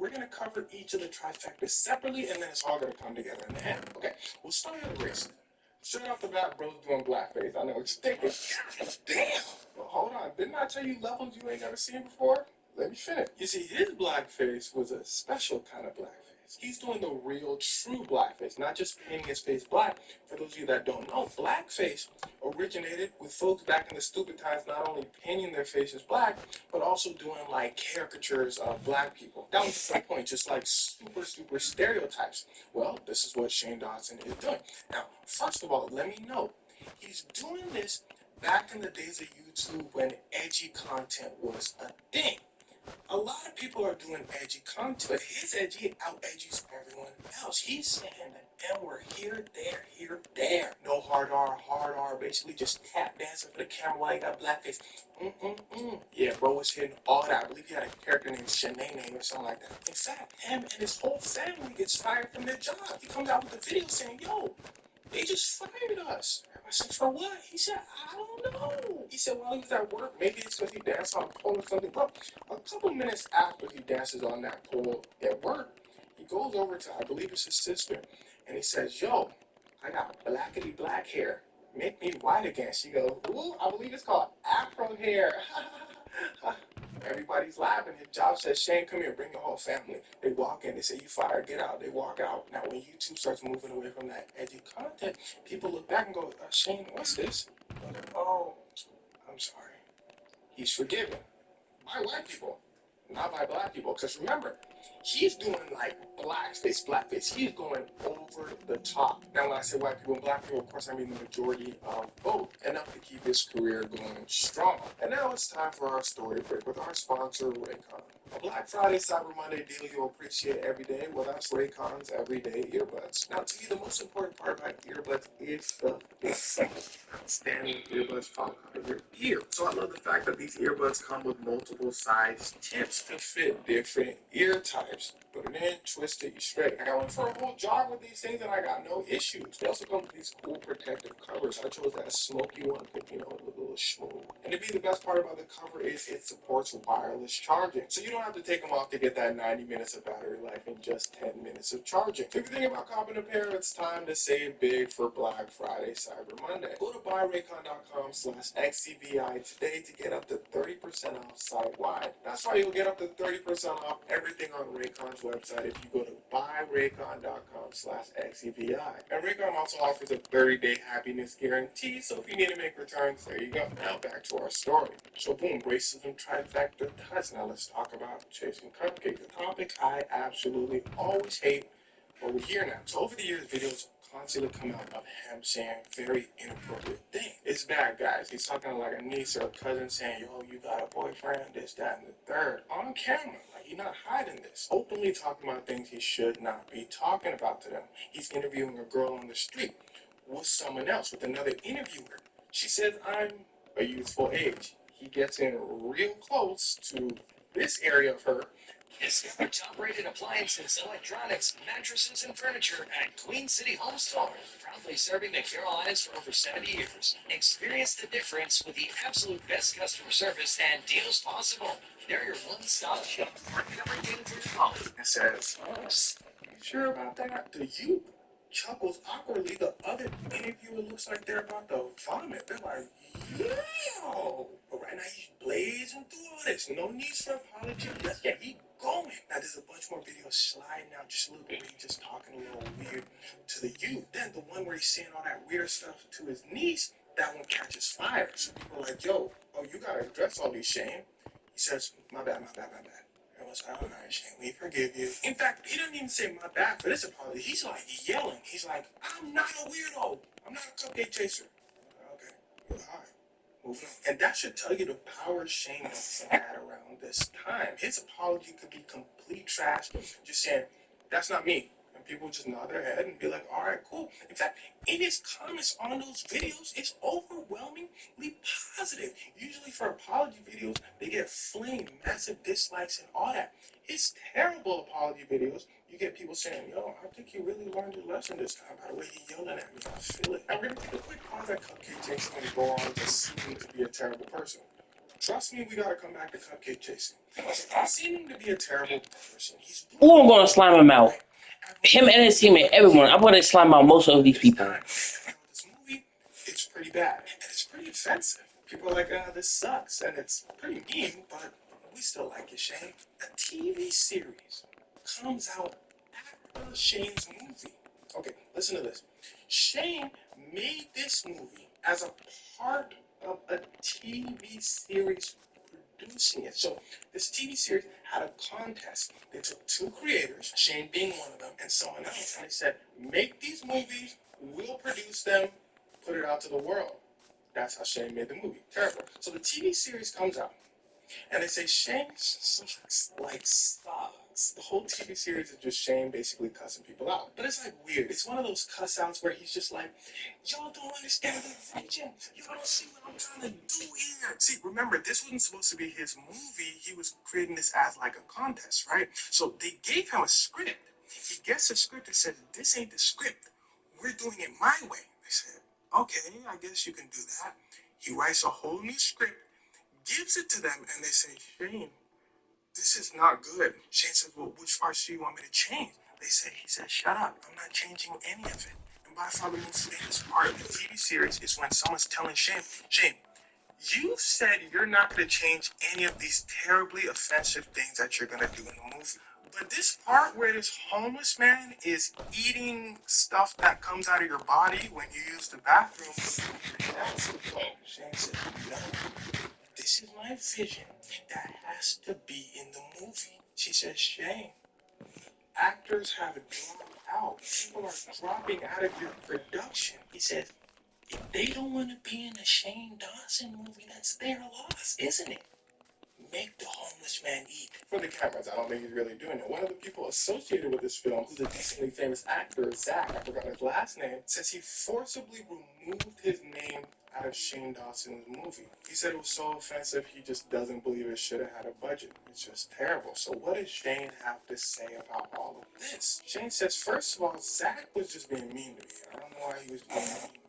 we're going to cover each of the trifectas separately, and then it's all going to come together in the end. Okay, we'll start with racism. Straight off the bat, bro's doing blackface. I know what you're thinking. Damn! Well, hold on. Didn't I tell you levels you ain't never seen before? Let me finish. You see, his blackface was a special kind of blackface. He's doing the real, true blackface, not just painting his face black. For those of you that don't know, blackface originated with folks back in the stupid times not only painting their faces black, but also doing like caricatures of black people. That was the point, just like super stereotypes. Well, this is what Shane Dawson is doing. Now, first of all, let me know, he's doing this back in the days of YouTube when edgy content was a thing. A lot of people are doing edgy content, but his edgy out-edgies everyone else. He's saying the N-word here, there. No hard R, basically just tap dancing for the camera while he got blackface. Yeah, bro was hitting all that. I believe he had a character named Shanae or something like that. In fact, him and his whole family gets fired from their job. He comes out with a video saying, yo, they just fired us. I said, for what? He said, I don't know. He said, while he was at work, maybe it's because he danced on a pole or something. Bro, a couple minutes after he dances on that pole at work, he goes over to, I believe it's his sister, and he says, yo, I got blackety black hair. Make me white again. She goes, ooh, I believe it's called afro hair. Everybody's laughing. His job says, Shane, come here, bring your whole family. They walk in, they say, you fired, get out. They walk out. Now, when YouTube starts moving away from that edgy content, people look back and go, Shane, what's this? Oh, I'm sorry. He's forgiven. By white people, not by black people. Because remember, he's doing like blackface. He's going over the top. Now, when I say white people and black people, of course, I mean the majority of both, enough to keep his career going strong. And now it's time for our story break with our sponsor, Raycon. A Black Friday, Cyber Monday deal you'll appreciate every day. Well, that's Raycon's everyday earbuds. Now, to me, the most important part about earbuds is the standing earbuds fall out of your ear. So I love the fact that these earbuds come with multiple size tips to fit different ear types. Put it in, twist it, you straight. I got one for a whole jar with these things and I got no issues. They also come with these cool protective covers. I chose that smoky one because, you know, it was a little smooth. And to be the best part about the cover is it supports wireless charging. So you don't have to take them off to get that 90 minutes of battery life in just 10 minutes of charging. If you're thinking about copping a pair, it's time to save big for Black Friday, Cyber Monday. Go to buyraycon.com/XCVI today to get up to 30% off site-wide. That's why you'll get up to 30% off everything on Raycon's website if you go to buyraycon.com/XCVI. And Raycon also offers a 30-day happiness guarantee, so if you need to make returns, there you go. Now back to our story. So boom, racism trifecta cuts. Now let's talk about chasing cupcakes, a topic I absolutely always hate, but we're here now. So over the years, videos constantly come out of him saying very inappropriate things. It's bad, guys. He's talking like a niece or a cousin saying, yo, you got a boyfriend, this, that, and the third. On camera. Like, he's not hiding this. Openly talking about things he should not be talking about to them. He's interviewing a girl on the street with someone else, with another interviewer. She says, I'm a youthful age. He gets in real close to this area of her. Discover top-rated appliances, electronics, mattresses, and furniture at Queen City Home Store. Proudly serving the Carolinas for over 70 years. Experience the difference with the absolute best customer service and deals possible. They're your one-stop shop for everything for your home. It says, oh, you sure about that? The youth chuckles awkwardly. The other interviewer looks like they're about to vomit. They're like, yo! But right now he's blazing through all this. No need for apology. Yeah, he going. Now there's a bunch more videos sliding out just a little bit. He's just talking a little weird to the youth. Then the one where he's saying all that weird stuff to his niece, that one catches fire. So people are like, yo, oh, you gotta address all these, Shane. He says, my bad. It was, all right, Shane, we forgive you. In fact, he doesn't even say my bad for this apology. He's like yelling. He's like, I'm not a weirdo. I'm not a cupcake chaser. Okay, all right. Moving on. And that should tell you the power Shane had around this time. His apology could be complete trash, just saying, that's not me. And people just nod their head and be like, all right, cool. In fact, in his comments on those videos, it's overwhelmingly positive. Usually for apology videos, they get flamed, massive dislikes and all that. His terrible apology videos, you get people saying, yo, I think you really learned your lesson this time by the way he yelling at me. I feel it. I'm going to take a quick pause at Cupcake Jason and go on to seem to be a terrible person. Trust me, we gotta come back to cupcake chasing. I seen him to be a terrible person. He's Oh, I'm gonna slime him out. Him and his teammate, everyone. I'm gonna slime out most of these people. This movie, it's pretty bad and it's pretty offensive. People are like, this sucks, and it's pretty mean, but we still like it, Shane. A TV series comes out after Shane's movie. Okay, listen to this. Shane made this movie as a part of a TV series producing it. So this TV series had a contest. They took two creators, Shane being one of them, and someone else, and they said, make these movies, we'll produce them, put it out to the world. That's how Shane made the movie. Terrible. So the TV series comes out, and they say Shane sucks. The whole TV series is just Shane basically cussing people out. But it's like weird. It's one of those cuss outs where he's just like, y'all don't understand the vision. You don't see what I'm trying to do here. See, remember, this wasn't supposed to be his movie. He was creating this as like a contest, right? So they gave him a script. He gets a script and said, this ain't the script. We're doing it my way. They said, okay, I guess you can do that. He writes a whole new script, gives it to them, and they say, Shane, this is not good. Shane says, well, which parts do you want me to change? He said, shut up. I'm not changing any of it. And by far the most famous part of the TV series is when someone's telling Shane, you said you're not going to change any of these terribly offensive things that you're going to do in the movie. But this part where this homeless man is eating stuff that comes out of your body when you use the bathroom, that's okay. Shane said, no. This is my vision. That has to be in the movie. She says, Shane, actors have dropped out. People are dropping out of your production. He says, if they don't want to be in a Shane Dawson movie, that's their loss, isn't it? Make the homeless man eat. For the cameras, I don't think he's really doing it. One of the people associated with this film, who's a decently famous actor, Zach, I forgot his last name, says he forcibly removed his name out of Shane Dawson's movie. He said it was so offensive, he just doesn't believe it should have had a budget. It's just terrible. So what does Shane have to say about all of this? Shane says, first of all, Zach was just being mean to me. I don't know why he was being mean to me.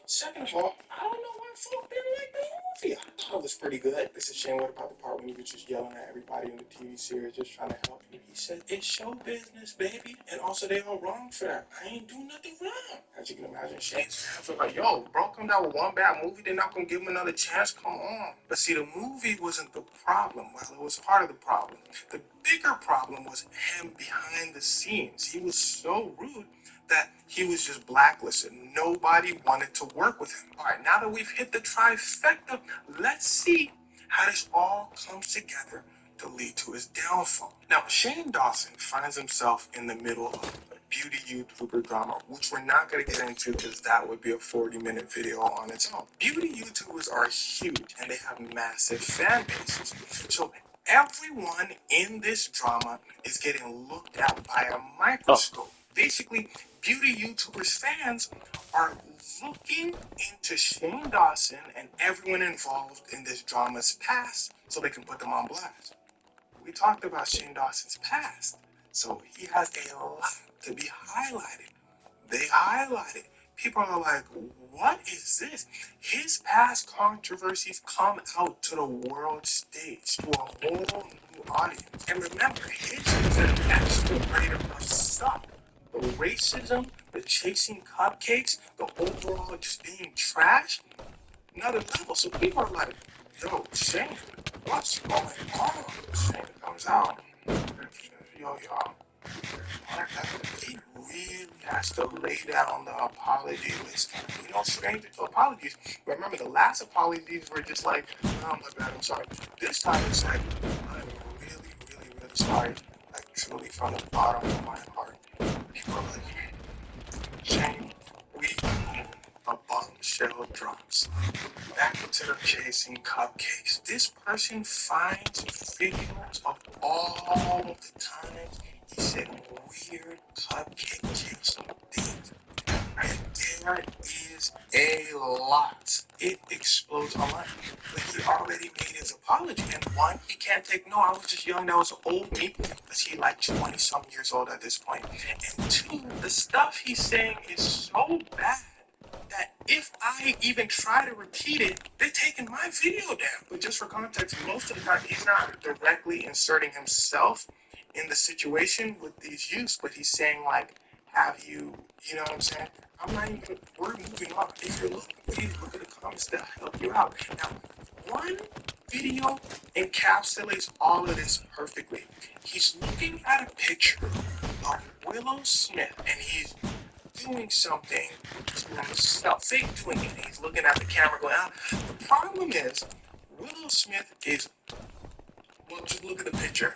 Second of all, I don't know why folk didn't like the movie. I thought it was pretty good. This is Shane. What about the part when he was just yelling at everybody in the TV series, just trying to help you? He said, it's show business, baby. And also, they all wrong for that. I ain't do nothing wrong. As you can imagine, Shane's fans were like, yo, bro, come down with one bad movie. They're not going to give him another chance. Come on. But see, the movie wasn't the problem. Well, it was part of the problem. The bigger problem was him behind the scenes. He was so rude that he was just blacklisted. Nobody wanted to work with him. All right, now that we've hit the trifecta, let's see how this all comes together to lead to his downfall. Now, Shane Dawson finds himself in the middle of a beauty YouTuber drama, which we're not going to get into because that would be a 40-minute video on its own. Beauty YouTubers are huge and they have massive fan bases. So everyone in this drama is getting looked at by a microscope. Basically, beauty YouTubers fans are looking into Shane Dawson and everyone involved in this drama's past so they can put them on blast. We talked about Shane Dawson's past, so he has a lot to be highlighted. They highlight it. People are like, what is this? His past controversies come out to the world stage, to a whole new audience. And remember, his is an extra layer of stuff. The racism, the chasing cupcakes, the overall just being trash, another level. So people are like, yo, Shane, what's going on? Shane comes out. Yo, y'all. He really has to lay down the apology list. You know, stranger to apologies. Remember, the last apologies were just like, oh my bad, I'm sorry. This time it's like, I'm really sorry. Like, truly from the bottom of my heart. People are like, Shane, we need a bombshell drops. Back to the chasing cupcakes. This person finds videos of all the times he said weird cupcake chasing things. And there is a lot. It explodes online. But he already made his apology. And one, he can't take no, I was just young, that was old me. Because he like 20-some years old at this point. And two, the stuff he's saying is so bad that If I even try to repeat it, they're taking my video down. But just for context, most of the time he's not directly inserting himself in the situation with these youths, but he's saying like, have you, you know what I'm saying? I'm not even gonna, we're moving on. If you're looking, please look at the comments that'll help you out. Now, one video encapsulates all of this perfectly. He's looking at a picture of Willow Smith and he's doing something to himself, fake doing it. He's looking at the camera going, ah. The problem is, Willow Smith is, well, just look at the picture.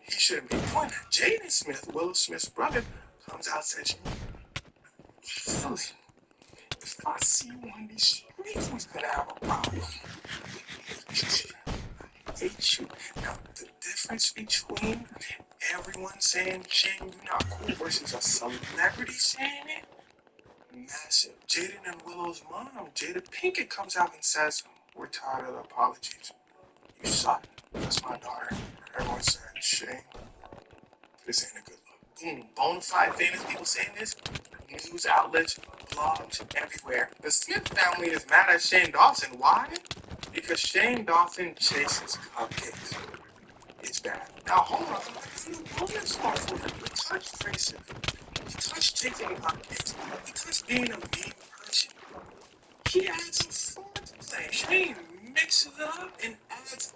He shouldn't be doing that. Jaden Smith, Willow Smith's brother, comes out and says, Philly, if I see you on these streets, we're gonna have a problem. I hate you. Now, the difference between everyone saying, Shane, you're not cool versus a celebrity saying it, massive. Jaden and Willow's mom, Jada Pinkett, comes out and says, we're tired of the apologies. You suck. That's my daughter. Everyone said, Shane, this ain't a good look. Boom. Bonafide famous people saying this. News outlets, blogs, everywhere. The Smith family is mad at Shane Dawson. Why? Because Shane Dawson chases cupcakes. It's bad. Now hold on. You bonus for him. He touched racism. He touched chasing cupcakes. He touched being a mean person. He adds a foreplay. Shane mixes it up and adds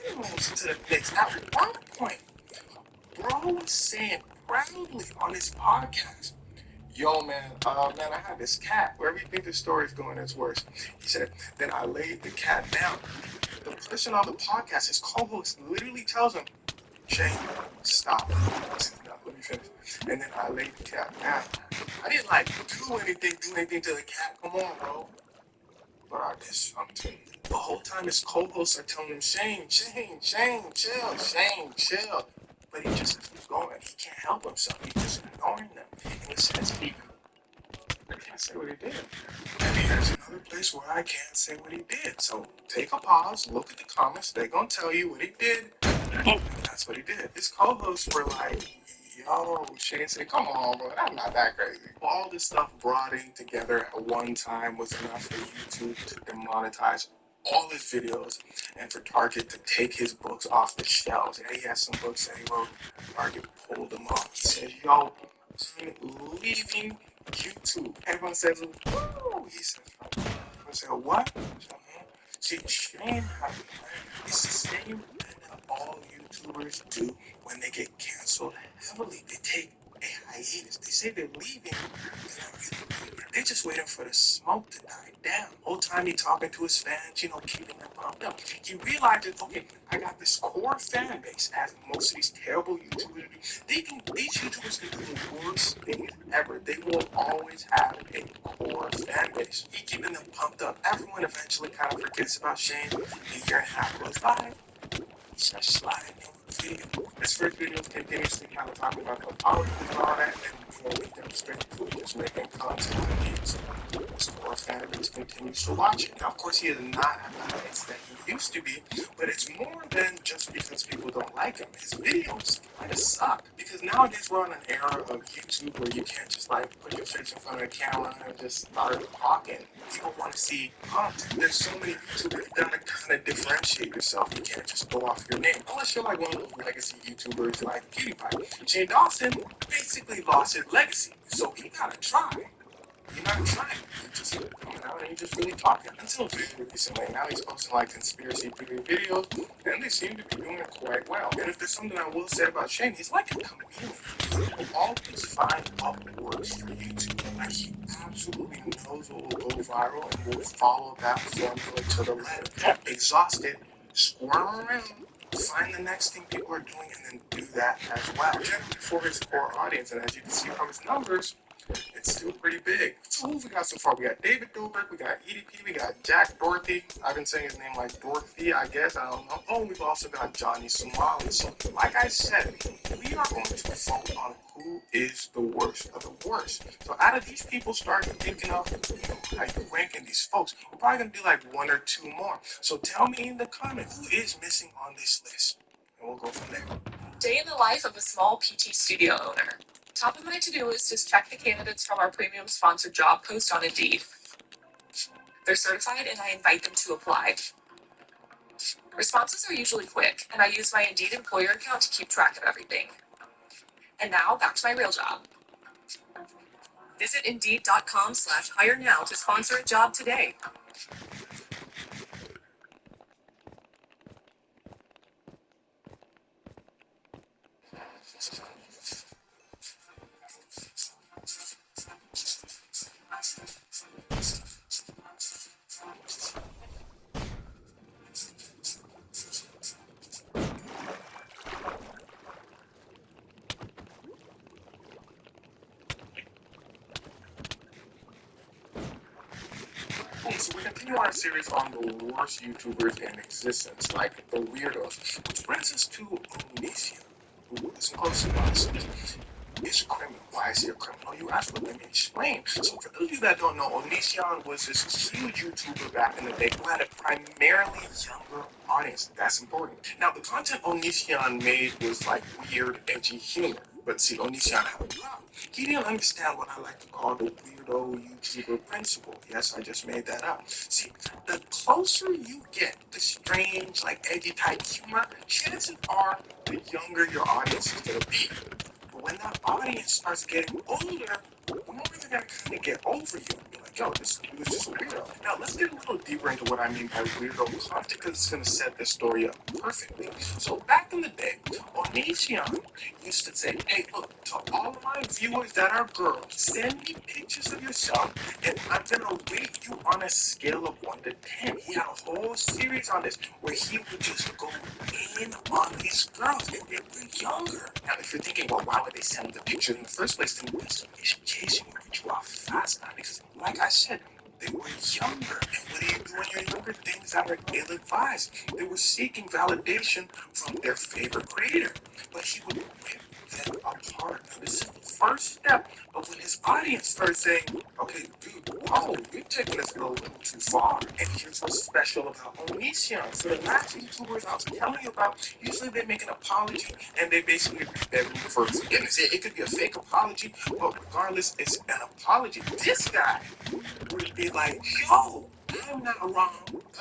animals to the mix. At one point, bro was saying proudly on his podcast, yo man, I had this cat. Wherever you think the story's going, it's worse. He said, then I laid the cat down. The person on the podcast, his co-host, literally tells him, Shane, stop. No, let me finish. And then I laid the cat down. I didn't like do anything to the cat. Come on, bro. But I did something. The whole time his co-hosts are telling him, Shane, chill, Shane, chill. But he just keeps going. He can't help himself. He's just ignoring them. And he says, I can't say what he did. And here's another place where I can't say what he did. So take a pause, look at the comments. They're going to tell you what he did. And that's what he did. His co-hosts were like, yo, Shane said, come on, bro, that's not that crazy. All this stuff brought in together at one time was enough for YouTube to demonetize all his videos and for Target to take his books off the shelves. And he has some books that he wrote. Target pulled them off. He said, yo, I'm leaving YouTube. Everyone says, woo! He said, I said, what? See, Shane, it's the same thing that all YouTubers do when they get canceled heavily. They take a hiatus. They say they're leaving. They're just waiting for the smoke to die down. Whole time he talking to his fans, keeping them pumped up. He realizes, okay, I got this core fan base, as most of these terrible YouTubers do. These YouTubers can do the worst things ever. They will always have a core fan base. He keeping them pumped up. Everyone eventually kind of forgets about Shane. A year and a half goes by. He starts sliding in with the video. His first video is continuously kind of talking about the apologies and all that, and we demonstrate to just making content reviews. His core fan base continues to watch it. Now, of course, he is not at the heights that he used to be, but it's more than just because people don't like him. His videos kind of suck, because nowadays we're on an era of YouTube where you can't just put your face in front of the camera and just start talking. People want to see content. There's so many YouTubers, you gotta kind of differentiate yourself. You can't just go off your name. Unless you're like one of those legacy YouTubers like PewDiePie. Shane Dawson basically lost his legacy, so he gotta try. You're not trying. You're just coming out and you're just really talking. Until very recently, now he's posting conspiracy theory videos, and they seem to be doing it quite well. And if there's something I will say about Shane, he's like a chameleon. He will always find what works for YouTube. He absolutely knows what will go viral and will follow that formula to the letter. Exhausted, squirm around, find the next thing people are doing, and then do that as well. Generally for his core audience, and as you can see from his numbers, it's still pretty big. So who we got so far? We got David Dobrik, we got EDP, we got Jack Dorothy. I've been saying his name like Dorothy, I guess. I don't know. Oh, we've also got Johnny Somali. So, like I said, we are going to focus on who is the worst of the worst. So out of these people, start thinking of how you ranking these folks. We're probably going to do one or two more. So tell me in the comments who is missing on this list. And we'll go from there. Day in the life of a small PT studio owner. Top of my to-do list is check the candidates from our premium sponsored job post on Indeed. They're certified and I invite them to apply. Responses are usually quick, and I use my Indeed employer account to keep track of everything. And now back to my real job. Visit Indeed.com/hire now to sponsor a job today. Cool, so we continue our series on the worst YouTubers in existence, like the weirdos, which brings us to Onision, who listen closely now. So is a criminal. Why is he a criminal? You ask, well, let me explain. So for those of you that don't know, Onision was this huge YouTuber back in the day who had a primarily younger audience. That's important. Now, the content Onision made was like weird, edgy humor. But see, Onision had a problem. He didn't understand what I like to call the weirdo YouTuber principle. Yes, I just made that up. See, the closer you get to strange, like edgy type humor, chances are the younger your audience is going to be. But when that audience starts getting older, the more they're gonna kind of get over you and be like, yo, this dude's just a weirdo. Now, let's get a little deeper into what I mean by weirdo content because it's gonna set this story up perfectly. So, back in the day, Onision used to say, hey, look, to all of my viewers that are girls, send me pictures of yourself and I'm gonna rate you on a scale of 1 to 10. He had a whole series on this where he would just go in on these girls and they were younger. Now, if you're thinking, well, why would they send the picture in the first place? Then that's what they should chase you and get you off fast now. Because, like I said, they were younger. And what do you do when you're younger? Things that are ill-advised. They were seeking validation from their favorite creator. But he would rip them apart. Now, this is the first step of when his audience starts saying, okay, dude, whoa, you're taking this a little too far. And here's what's special about Onision. For the last YouTubers I was telling you about, usually they make an apology and they basically beg for forgiveness. It could be a fake apology, but regardless, it's an apology. This guy would be like, yo, I'm not wrong.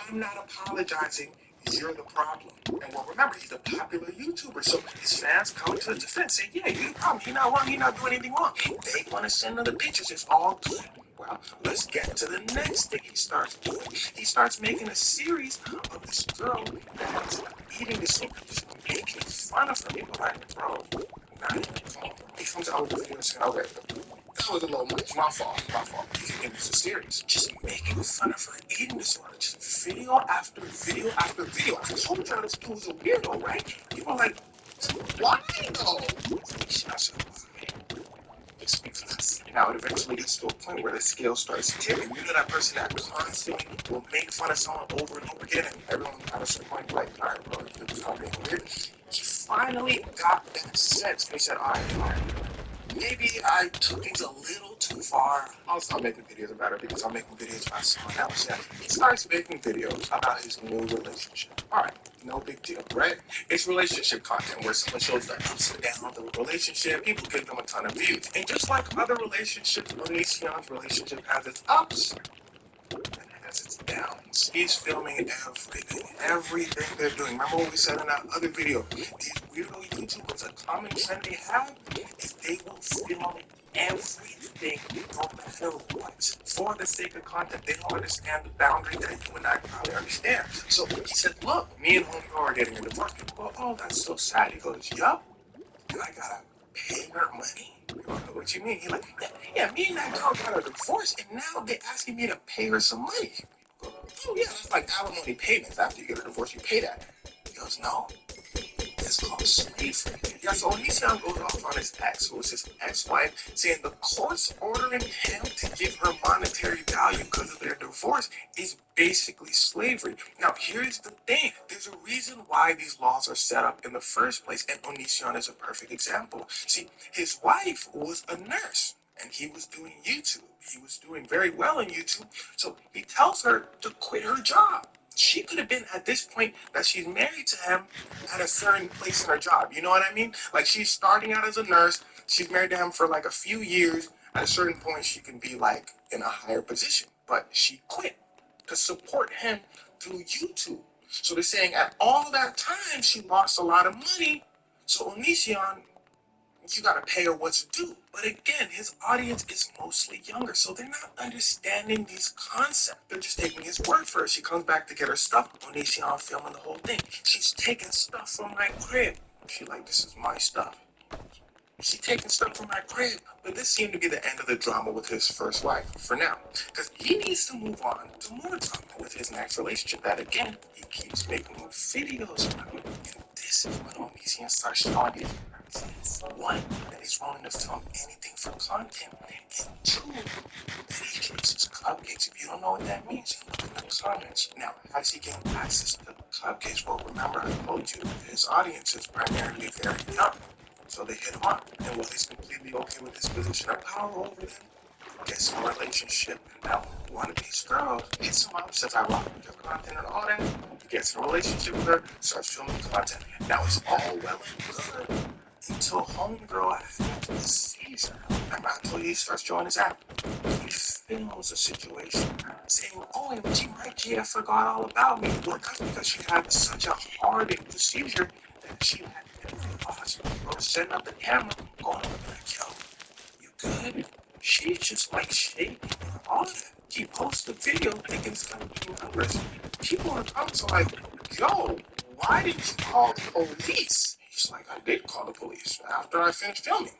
I'm not apologizing. You're the problem. And well, remember, he's a popular YouTuber, so his fans come to his defense, say, yeah, you're the problem. He's not wrong. He's not doing anything wrong. They want to send him the pictures. It's all good. Well, let's get to the next thing he starts doing. He starts making a series of this girl that's eating this thing, just making fun of her. People are like, bro, not even phone. He comes out with the video saying, okay, that was a little much. My fault. My fault. It was a series. Just making fun of her eating disorder. Just video after video after video. I told y'all this dude was a weirdo, right? People are like, why though? I said, it's because now it eventually gets to a point where the scale starts tipping. You know that person that constantly will make fun of someone over and over again, and everyone at a certain point like, all right, bro, you just not being weird. He finally got that sense. And he said, all right, maybe I took things a little too far. I'll stop making videos about it because I'm making videos about someone else. Yeah, he starts making videos about his new relationship. All right, no big deal, right? It's relationship content where someone shows the ups and downs of a relationship. People give them a ton of views. And just like other relationships, Onision's relationship has its ups and has its downs. He's filming everything they're doing. Remember what we said in that other video? These weirdo YouTubers, a common trend they have is they will film everything, no matter what, for the sake of content. They don't understand the boundary that you and I probably understand. So he said, look, me and homegirl are getting a divorce. People go, oh, that's so sad. He goes, yup, and I gotta pay her money. What you mean? He's like, yeah, me and that girl got a divorce, and now they're asking me to pay her some money. Oh yeah, that's like alimony payments. After you get a divorce, you pay that. He goes, no, it's called slavery. Yeah, so Onision goes off on his ex, who was his ex-wife, saying the court's ordering him to give her monetary value because of their divorce is basically slavery. Now, here's the thing. There's a reason why these laws are set up in the first place, and Onision is a perfect example. See, his wife was a nurse, and he was doing YouTube. He was doing very well on YouTube, so he tells her to quit her job. She could have been at this point that she's married to him at a certain place in her job. You know what I mean? Like she's starting out as a nurse. She's married to him for like a few years. At a certain point, she can be like in a higher position. But she quit. to support him through YouTube. So they're saying at all of that time, she lost a lot of money. So Onision, you gotta pay her what's due. But again, his audience is mostly younger, so they're not understanding these concepts. They're just taking his word for it. She comes back to get her stuff. Onision filming the whole thing. She's taking stuff from my crib. She like, this is my stuff. She's taking stuff from my crib. But this seemed to be the end of the drama with his first wife, for now. Because he needs to move on to more drama with his next relationship that, again, he keeps making videos about. And this is when Onision starts showing his presence. One, that he's willing to film anything for content. And two, that he keeps his cupcakes. If you don't know what that means, you look in the comments. Now, how does he get access to the cupcakes? Well, remember I told you his audience is primarily very young. So they hit him up, and while he's completely okay with his position of power over them, gets in a relationship. Now, one of these girls hits him up, says, I rock with your content and all that. He gets in a relationship with her, starts filming content. Now, it's all well and good until homegirl has a seizure. Remember, I told you he starts showing his app. He films a situation saying, OMG, my GF forgot all about me. Well, that's because she had such a hardened procedure that she had bro, setting up the camera, going over like, yo, you good? She's just like shaking and all that. He posts the video thinking it's gonna be numbers. People in the comments are like, yo, why did you call the police? He's like, I did call the police after I finished filming.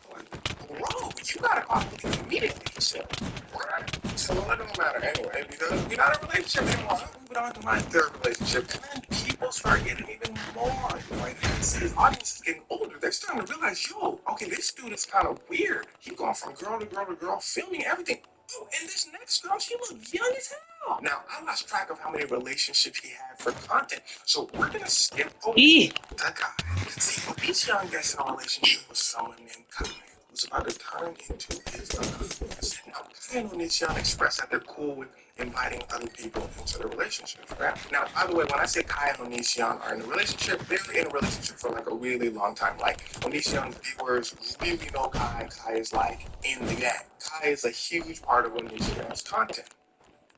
I'm like, bro, you gotta call the police immediately. He said, alright. So it don't matter anyway, because we're not in a relationship anymore. I'm moving on to my third relationship. And then people start getting even more annoyed. His audience is getting older. They're starting to realize, yo, okay, this dude is kind of weird. He's going from girl to girl to girl, filming everything. Oh, and this next girl, she looks young as hell. Now, I lost track of how many relationships he had for content. So we're going to skip over Eee. that guy. See, this young guy's in a relationship with someone named Kai, who's about to turn into his husband. Now, Kai and Onision express that they're cool with inviting other people into the relationship. Right? Now, by the way, when I say Kai and Onision are in a relationship, they're in a relationship for like a really long time. Like, Onision's viewers really know Kai. Kai is like in the gang. Kai is a huge part of Onision's content.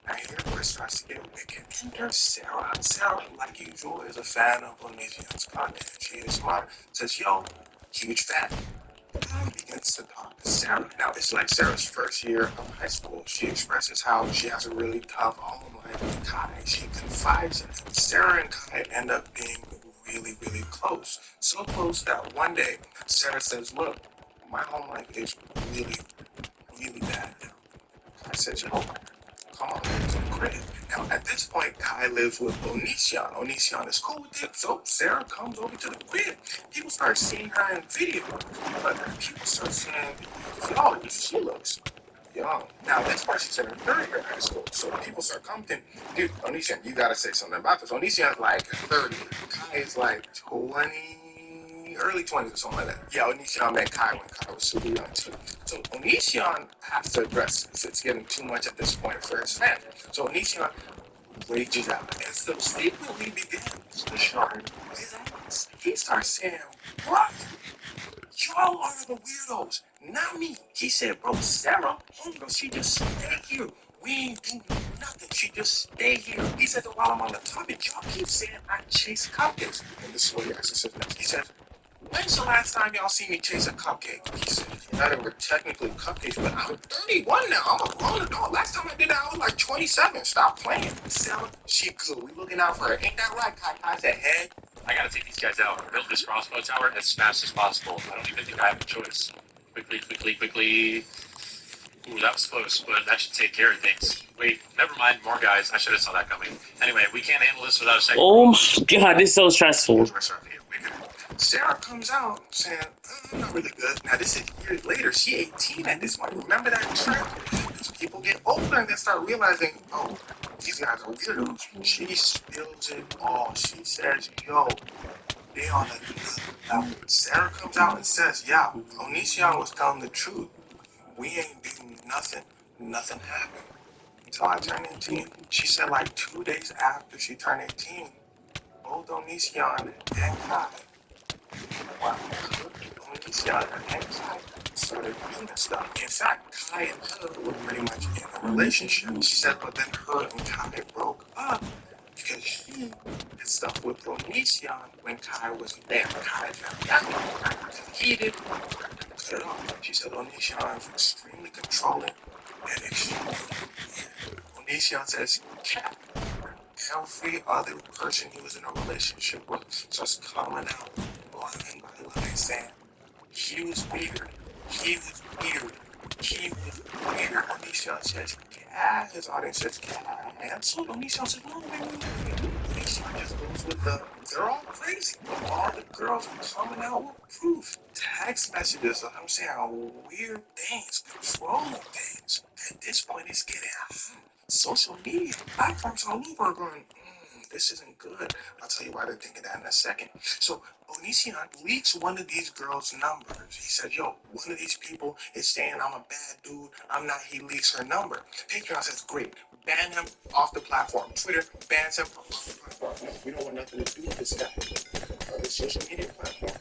Now, here where it starts to get wicked. Enter Sarah. Sarah, like usual, is a fan of Onision's content. She is smart. Says, yo, huge fan. Kai begins to talk to Sarah. Now, it's like Sarah's first year of high school. She expresses how she has a really tough home life with Kai. She confides in him. Sarah and Kai end up being really, really close. So close that one day, Sarah says, look, my home life is really, really bad now. Kai says, yo, come on, to the crib. Now, at this point, Kai lives with Onision. Onision is cool with it, so Sarah comes over to the crib. People start seeing her in video, but people start saying, yo, she looks young. Now, this part, she's in her third year of high school, so people start commenting, dude, Onision, you gotta say something about this. Onision's like 30, Kai is like 20, early 20s or something like that. Yeah, Onision met Kai when Kai was super young too. So Onision has to address this. It's getting too much at this point for his family. So Onision rages out. And so secretly begins to show his ass. He starts saying, what? Y'all are the weirdos, not me. He said, bro, Sarah, homegirl, she just stay here. We ain't do nothing. She just stay here. He said that while I'm on the topic, y'all keep saying I chase cupcakes. And this is what he actually says next. He says, when's the last time y'all see me chase a cupcake? He said, yeah, they were technically cupcakes, but I'm 31 now. I'm a grown adult. Last time I did that, I was like 27. Stop playing. Sarah, she good. We looking out for her. Ain't that right, Kai? I said, head. I gotta take these guys out. Build this crossbow tower as fast as possible. I don't even think I have a choice. Quickly. Ooh, that was close, but that should take care of things. Wait, never mind. More guys. I should have saw that coming. Anyway, we can't handle this without a second. Oh my god, this is so stressful. Sarah comes out saying, I'm not really good. Now, this is years later. She 18 at this point. Remember that trend? People get older and they start realizing, oh, these guys are weirdos. She spills it all. She says, yo, they on a level. Sarah comes out and says, yeah, Onision was telling the truth. We ain't doing nothing. Nothing happened until I turned 18. She said like 2 days after she turned 18, both Onision and Kai, wow, Onision and Kai started started doing stuff. In fact, Kai and her were pretty much in a relationship. She said, but then her and Kai broke up because she did stuff with Onision when Kai wasn't there. Kai found out. Kai got heated, cut it off. She said Onision was extremely controlling and extremely. Onision says, Cat. Every other person he was in a relationship with just coming out line by line saying he was weird, he was weird, he was weird. Onision says, Cat. His audience says, Cat. So Onision says, no, Onision just goes with the, they're all crazy. All the girls are coming out with proof. Text messages of him saying weird things, controlling things. At this point, it's getting social media platforms all over are going, this isn't good. I'll tell you why they're thinking that in a second. So Onision leaks one of these girls' numbers. He said, yo, one of these people is saying I'm a bad dude. I'm not. He leaks her number. Patreon says, great. Ban him off the platform. Twitter bans him off the platform. We don't want nothing to do with this guy. Other social media platform.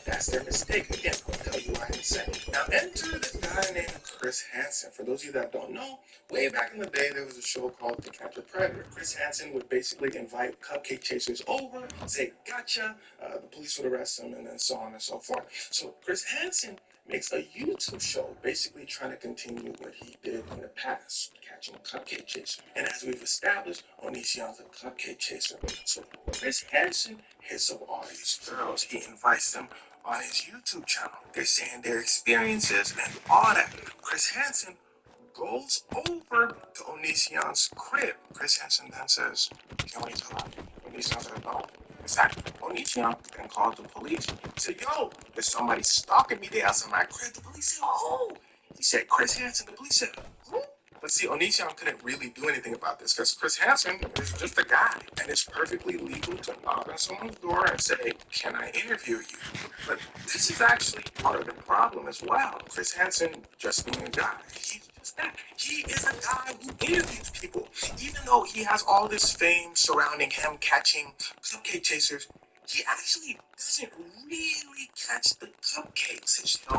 That's their mistake. Again, I'll tell you why in a second. Now enter this guy named Chris Hansen. For those of you that don't know, way back in the day, there was a show called To Catch a Predator. Chris Hansen would basically invite cupcake chasers over, say, gotcha, the police would arrest them, and then so on and so forth. So Chris Hansen makes a YouTube show basically trying to continue what he did in the past, catching cupcake chasers. And as we've established, Onision's a cupcake chaser. So Chris Hansen hits up all these girls. He invites them on his YouTube channel. They're saying their experiences and all that. Chris Hansen goes over to Onision's crib. Chris Hansen then says, can we talk? Onision says, no. In fact, Onision then called the police. He said, yo, there's somebody stalking me there outside my crib. The police said, oh. He said, Chris Hansen. The police said, who? But see, Onision couldn't really do anything about this because Chris Hansen is just a guy, and it's perfectly legal to knock on someone's door and say, can I interview you? But this is actually part of the problem as well. Chris Hansen just being a guy. He's just that. He is a guy who interviews people. Even though he has all this fame surrounding him catching cupcake chasers, he actually doesn't really catch the cupcakes. His show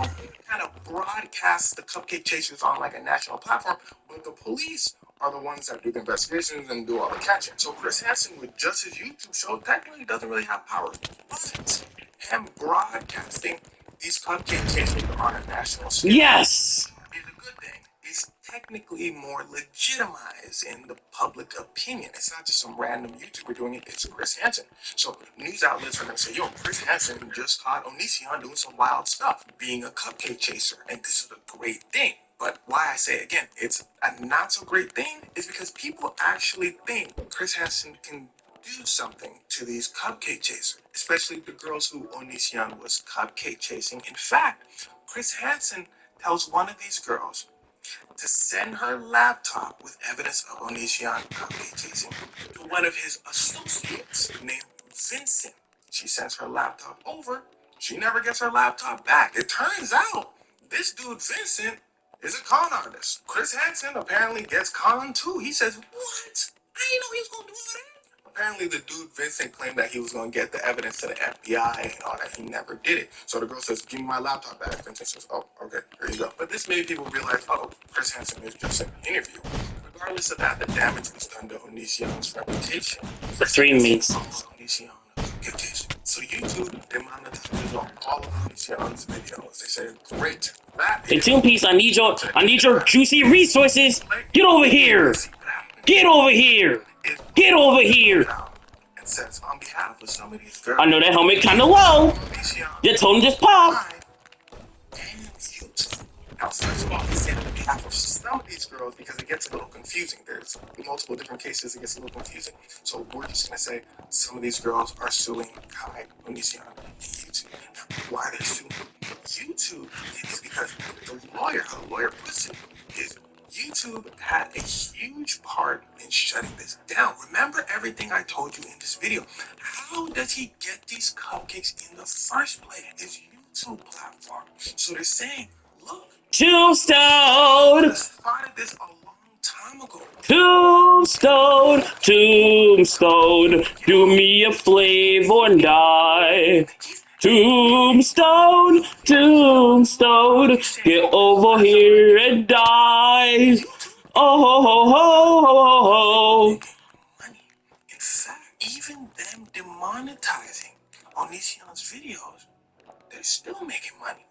kind of broadcasts the cupcake chasers on like a national platform, but the police are the ones that do the investigations and do all the catching. So Chris Hansen with just his YouTube show technically doesn't really have powers. But him broadcasting these cupcake chasers on a national scale Yes! is a good thing. It's technically more legitimized in the public opinion. It's not just some random YouTuber doing it, it's Chris Hansen. So news outlets are going to say, yo, Chris Hansen just caught Onision doing some wild stuff, being a cupcake chaser, and this is a great thing. But why I say again, it's a not so great thing is because people actually think Chris Hansen can do something to these cupcake chasers, especially the girls who Onision was cupcake chasing. In fact, Chris Hansen tells one of these girls to send her laptop with evidence of Onision cupcake chasing to one of his associates named Vincent. She sends her laptop over. She never gets her laptop back. It turns out this dude Vincent is a con artist. Chris Hansen apparently gets conned too. He says, what? I didn't know he was going to do all that. Apparently, the dude Vincent claimed that he was going to get the evidence to the FBI and all that. He never did it. So the girl says, give me my laptop back. Vincent says, oh, okay, here you go. But this made people realize, oh, Chris Hansen is just an interview. Regardless of that, the damage was done to Onision's reputation. The three meats. Onision. So YouTube demonetizes all of Onision's videos. They say, great. Hey, Toon Piece, I need your juicy resources. Get over here. Get over here. Get over here. And says, on behalf of some of these girls, I know that helmet kind of low. Your tone just popped. Now, first of all, he said on behalf of some of these girls because it gets a little confusing. There's multiple different cases, it gets a little confusing. So we're just going to say some of these girls are suing Kai, Onision, and YouTube. Now, why they're suing YouTube is because the lawyer puts it, is YouTube had a huge part in shutting this down. Remember everything I told you in this video. How does he get these cupcakes in the first place? His YouTube platform. So they're saying, look, Tombstone. started this a long time ago. Tombstone. Tombstone. Do me a favor and die. Tombstone. Tombstone. stoned. Get over here and die. Oh ho ho ho ho ho ho. Money. In fact, even them demonetizing on these young's videos, they're still making money.